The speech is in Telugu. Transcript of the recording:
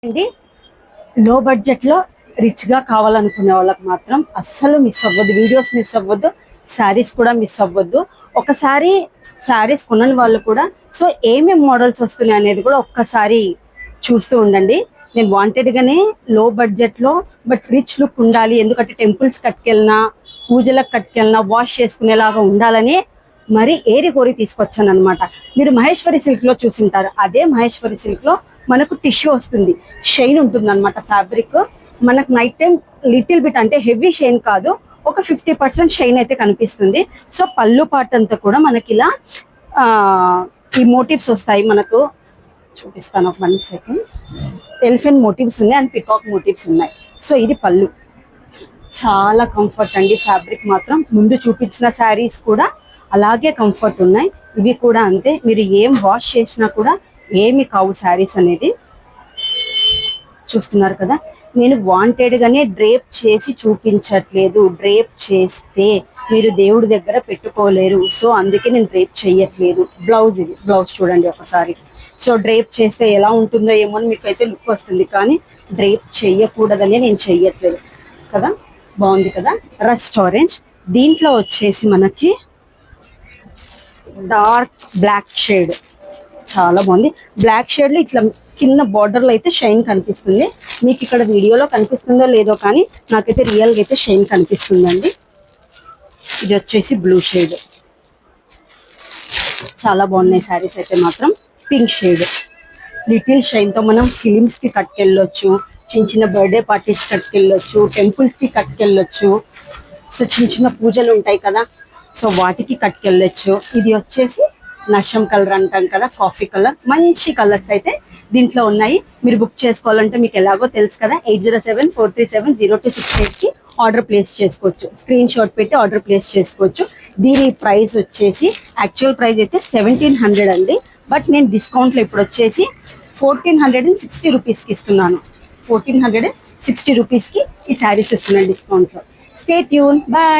అండి లో బడ్జెట్ లో రిచ్ గా కావాలనుకునే వాళ్ళకి మాత్రం అస్సలు మిస్ అవ్వద్దు. వీడియోస్ మిస్ అవ్వద్దు, శారీస్ కూడా మిస్ అవ్వద్దు. ఒకసారి శారీస్ కొనని వాళ్ళు కూడా సో ఏమేమి మోడల్స్ వస్తున్నాయి అనేది కూడా ఒక్కసారి చూస్తూ ఉండండి. నేను వాంటెడ్ గానే లో బడ్జెట్ లో బట్ రిచ్ లుక్ ఉండాలి, ఎందుకంటే టెంపుల్స్ కట్టుకెళ్ళినా పూజలకు కట్టుకెళ్ళినా వాష్ చేసుకునేలాగా ఉండాలని మరి ఏరి కోరి తీసుకొచ్చాను అనమాట. మీరు మహేశ్వరి సిల్క్ లో చూసింటారు, అదే మహేశ్వరి సిల్క్ లో మనకు టిష్యూ వస్తుంది, షైన్ ఉంటుంది అనమాట. ఫ్యాబ్రిక్ మనకు నైట్ టైం లిటిల్ బిట్ అంటే హెవీ షైన్ కాదు, ఒక 50% షైన్ అయితే కనిపిస్తుంది. సో పళ్ళు పాట అంతా కూడా మనకి ఇలా ఈ మోటివ్స్ వస్తాయి. మనకు చూపిస్తాను ఒక 1 సెకండ్. ఎలిఫెంట్ మోటివ్స్ ఉన్నాయి అండ్ పికాక్ మోటివ్స్ ఉన్నాయి. సో ఇది పళ్ళు, చాలా కంఫర్ట్ అండి. ఫ్యాబ్రిక్ మాత్రం ముందు చూపించిన శారీస్ కూడా అలాగే కంఫర్ట్ ఉన్నాయి, ఇవి కూడా అంతే. మీరు ఏం వాష్ చేసినా కూడా ఏమి కావు శారీస్ అనేది. చూస్తున్నారు కదా, నేను వాంటెడ్ గానే డ్రేప్ చేసి చూపించట్లేదు. డ్రేప్ చేస్తే మీరు దేవుడి దగ్గర పెట్టుకోలేరు, సో అందుకే నేను డ్రేప్ చేయట్లేదు. బ్లౌజ్, ఇది బ్లౌజ్ చూడండి ఒకసారి. సో డ్రేప్ చేస్తే ఎలా ఉంటుందో ఏమో అని మీకు అయితే లుక్ వస్తుంది, కానీ డ్రేప్ చేయకూడదని నేను చెయ్యట్లేదు కదా. బాగుంది కదా, రస్ట్ ఆరెంజ్. దీంట్లో వచ్చేసి మనకి డార్క్ బ్లాక్ షేడ్, చాలా బాగుంది. బ్లాక్ షేడ్ లో ఇట్లా కింద బార్డర్ లో అయితే షైన్ కనిపిస్తుంది. మీకు ఇక్కడ వీడియోలో కనిపిస్తుందో లేదో కానీ నాకైతే రియల్ గా అయితే షైన్ కనిపిస్తుందండి. ఇది వచ్చేసి బ్లూ షేడ్, చాలా బాగున్నాయి శారీస్ అయితే మాత్రం. పింక్ షేడ్, లిటిల్ షైన్ తో మనం ఫిలిమ్స్ కి కట్టుకెళ్ళొచ్చు, చిన్న చిన్న బర్త్డే పార్టీస్ కట్టుకెళ్ళొచ్చు, టెంపుల్స్ కి కట్టుకెళ్ళొచ్చు. సో చిన్న చిన్న పూజలు ఉంటాయి కదా, సో వాటికి కట్టుకెళ్ళొచ్చు. ఇది వచ్చేసి నషం కలర్ అంటాం కదా, కాఫీ కలర్. మంచి కలర్స్ అయితే దీంట్లో ఉన్నాయి. మీరు బుక్ చేసుకోవాలంటే మీకు ఎలాగో తెలుసు కదా, 8074370268 కి ఆర్డర్ ప్లేస్ చేసుకోవచ్చు. స్క్రీన్ షాట్ పెట్టి ఆర్డర్ ప్లేస్ చేసుకోవచ్చు. దీని ప్రైస్ వచ్చేసి యాక్చువల్ ప్రైస్ అయితే 1700 అండి, బట్ నేను డిస్కౌంట్లో ఇప్పుడు వచ్చేసి 1460 రూపీస్కి ఇస్తున్నాను. 1460 రూపీస్కి ఈ శారీస్ ఇస్తున్నాను డిస్కౌంట్లో. Stay tune, bye.